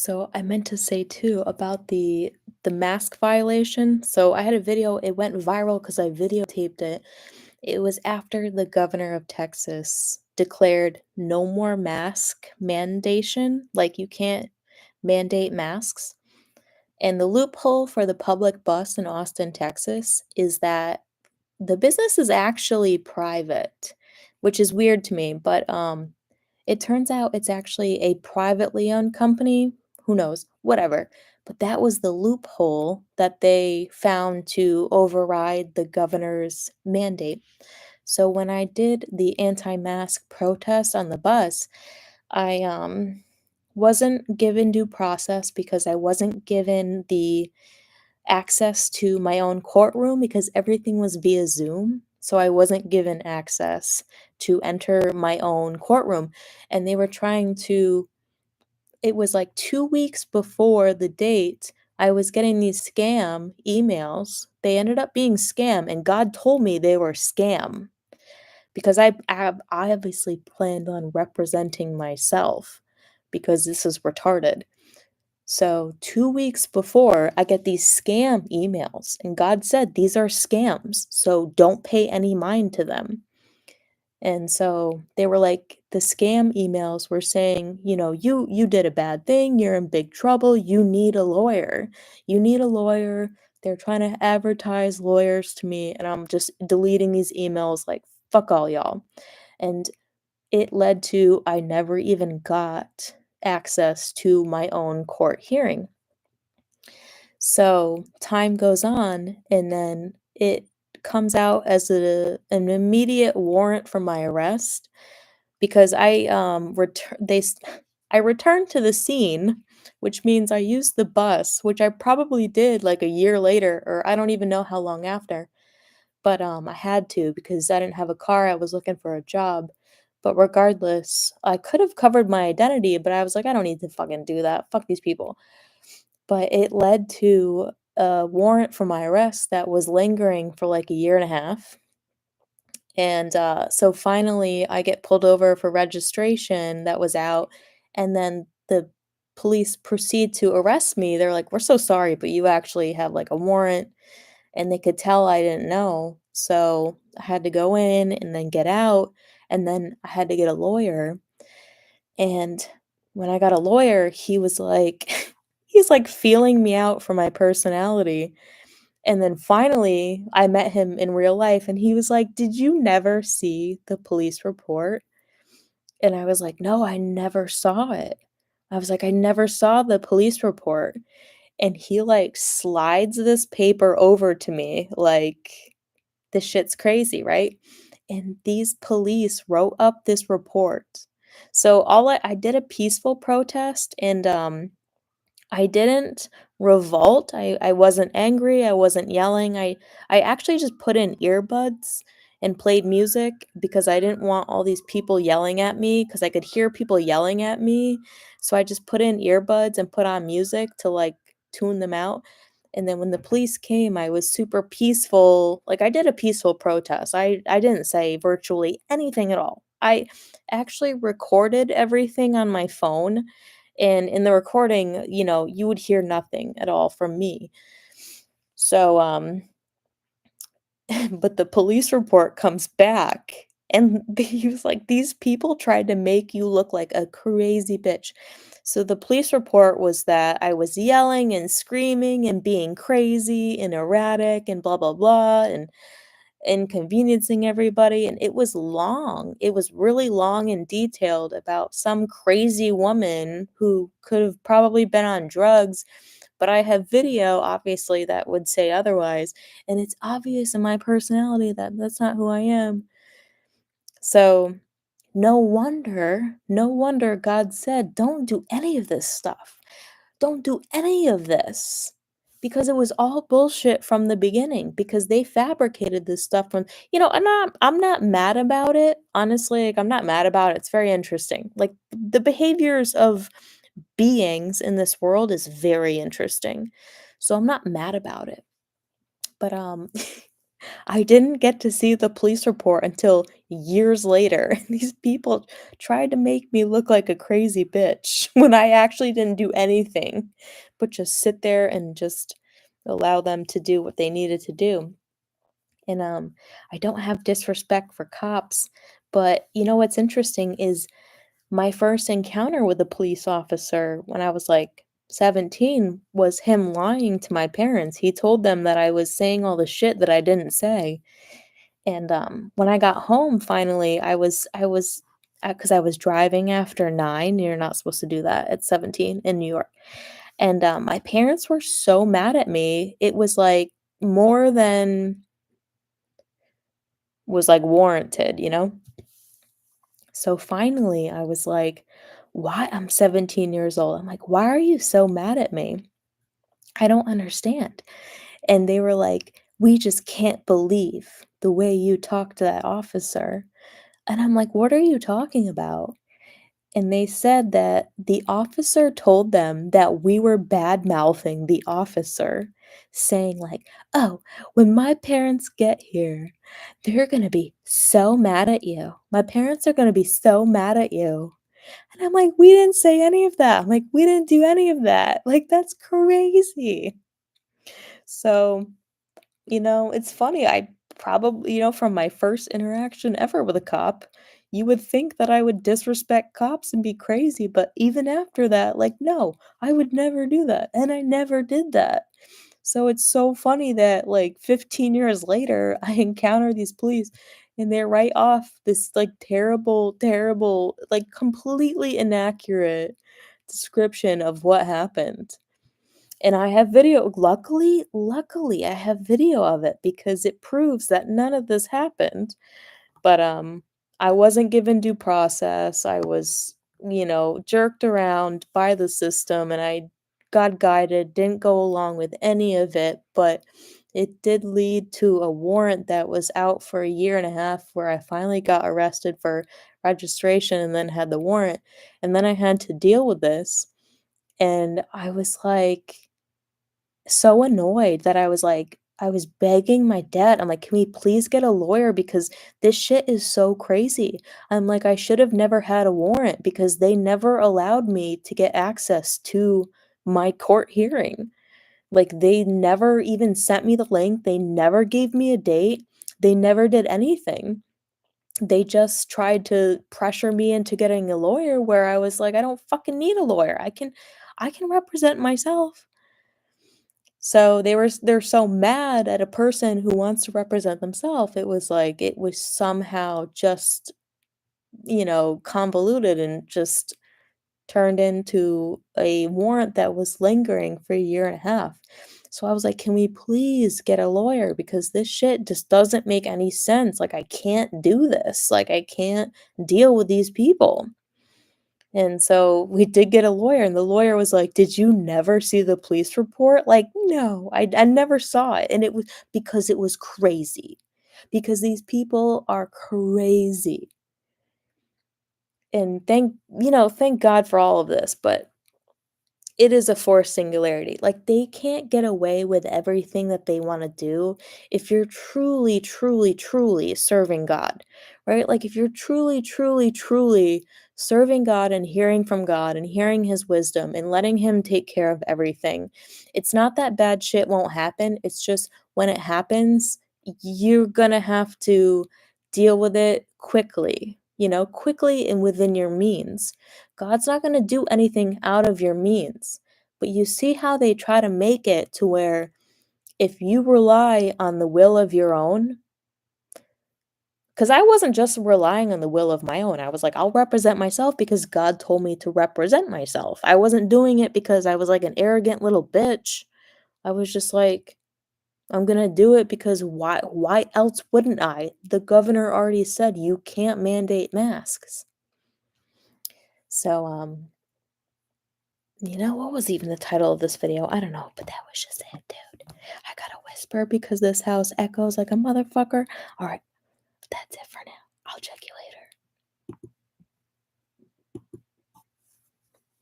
So I meant to say too about the mask violation. So I had a video, it went viral because I videotaped it. It was after the governor of Texas declared no more mask mandation, like you can't mandate masks. And the loophole for the public bus in Austin, Texas is that the business is actually private, which is weird to me, but it turns out it's actually a privately owned company. Who knows? Whatever. But that was the loophole that they found to override the governor's mandate. So when I did the anti-mask protest on the bus, I wasn't given due process because I wasn't given the access to my own courtroom because everything was via Zoom. So I wasn't given access to enter my own courtroom. And they were trying to, it was like 2 weeks before the date, I was getting these scam emails. They ended up being scam, and God told me they were scam because I obviously planned on representing myself because this is retarded. So 2 weeks before, I get these scam emails, and God said, "These are scams, so don't pay any mind to them." And so they were like the scam emails were saying, "You did a bad thing, you're in big trouble, you need a lawyer. You need a lawyer." They're trying to advertise lawyers to me, and I'm just deleting these emails like, "Fuck all y'all." And it led to I never even got access to my own court hearing. So time goes on, and then it comes out as an immediate warrant for my arrest because I returned to the scene, which means I used the bus, which I probably did like a year later, or I don't even know how long after. But I had to because I didn't have a car. I was looking for a job. But regardless, I could have covered my identity, but I was like, I don't need to fucking do that. Fuck these people. But it led to a warrant for my arrest that was lingering for, like, a year and a half, and, so finally, I get pulled over for registration that was out, and then the police proceed to arrest me. They're like, "We're so sorry, but you actually have, like, a warrant," and they could tell I didn't know, so I had to go in and then get out, and then I had to get a lawyer, and when I got a lawyer, he was like he's, like, feeling me out for my personality, and then finally, I met him in real life, and he was like, "Did you never see the police report?" And I was like, "No, I never saw it." I was like, "I never saw the police report." And he, like, slides this paper over to me, like, this shit's crazy, right? And these police wrote up this report. So all I did a peaceful protest, and, I didn't revolt, I wasn't angry, I wasn't yelling, I actually just put in earbuds and played music because I didn't want all these people yelling at me because I could hear people yelling at me, so I just put in earbuds and put on music to, like, tune them out, and then when the police came, I was super peaceful, like, I did a peaceful protest, I didn't say virtually anything at all. I actually recorded everything on my phone, and in the recording, you would hear nothing at all from me. So, but the police report comes back, and he was like, "These people tried to make you look like a crazy bitch." So the police report was that I was yelling and screaming and being crazy and erratic and blah, blah, blah, and inconveniencing everybody, and it was long. It was really long and detailed about some crazy woman who could have probably been on drugs, but I have video, obviously, that would say otherwise, and it's obvious in my personality that that's not who I am. So, no wonder God said, "Don't do any of this stuff. Don't do any of this." Because it was all bullshit from the beginning because they fabricated this stuff from I'm not mad about it. Honestly, like, I'm not mad about it. It's very interesting. Like the behaviors of beings in this world is very interesting. So I'm not mad about it. But I didn't get to see the police report until years later. These people tried to make me look like a crazy bitch when I actually didn't do anything, but just sit there and just allow them to do what they needed to do. And I don't have disrespect for cops, but you know what's interesting is my first encounter with a police officer when I was like 17 was him lying to my parents. He told them that I was saying all the shit that I didn't say. And when I got home finally, I was because I was driving after 9. You're not supposed to do that at 17 in New York. And my parents were so mad at me. It was like more than was like warranted, you know? So finally, I was like, why? I'm 17 years old. I'm like, why are you so mad at me? I don't understand. And they were like, we just can't believe the way you talked to that officer. And I'm like, what are you talking about? And they said that the officer told them that we were bad mouthing the officer, saying, like, oh, when my parents get here, they're going to be so mad at you. My parents are going to be so mad at you. And I'm like, we didn't say any of that. I'm like, we didn't do any of that. Like, that's crazy. So, it's funny. I probably, from my first interaction ever with a cop, you would think that I would disrespect cops and be crazy. But even after that, like, no, I would never do that. And I never did that. So it's so funny that like 15 years later, I encounter these police and they write off this like terrible, terrible, like completely inaccurate description of what happened. And I have video. Luckily, I have video of it because it proves that none of this happened. But, I wasn't given due process. I was, jerked around by the system, and I got guided, didn't go along with any of it, but it did lead to a warrant that was out for a year and a half where I finally got arrested for registration and then had the warrant, and then I had to deal with this, and I was, like, so annoyed that I was begging my dad. I'm like, "Can we please get a lawyer because this shit is so crazy." I'm like, "I should have never had a warrant because they never allowed me to get access to my court hearing." Like, they never even sent me the link, they never gave me a date, they never did anything. They just tried to pressure me into getting a lawyer where I was like, "I don't fucking need a lawyer. I can represent myself." So they're so mad at a person who wants to represent themselves. It was like it was somehow just, convoluted and just turned into a warrant that was lingering for a year and a half. So I was like, "Can we please get a lawyer because this shit just doesn't make any sense. Like I can't do this. Like I can't deal with these people." And so we did get a lawyer, and the lawyer was like, "Did you never see the police report?" Like, "No, I never saw it." And it was because it was crazy. Because these people are crazy. And thank God for all of this, but it is a forced singularity. Like, they can't get away with everything that they wanna do if you're truly, truly, truly serving God, right? Like, if you're truly, truly, truly serving God and hearing His wisdom and letting Him take care of everything, it's not that bad shit won't happen, it's just when it happens, you're gonna have to deal with it quickly, quickly and within your means. God's not going to do anything out of your means. But you see how they try to make it to where if you rely on the will of your own, because I wasn't just relying on the will of my own. I was like, I'll represent myself because God told me to represent myself. I wasn't doing it because I was like an arrogant little bitch. I was just like, I'm gonna do it because why else wouldn't I? The governor already said you can't mandate masks. So what was even the title of this video? I don't know, but that was just it, dude. I gotta whisper because this house echoes like a motherfucker. All right, that's it for now. I'll check you later.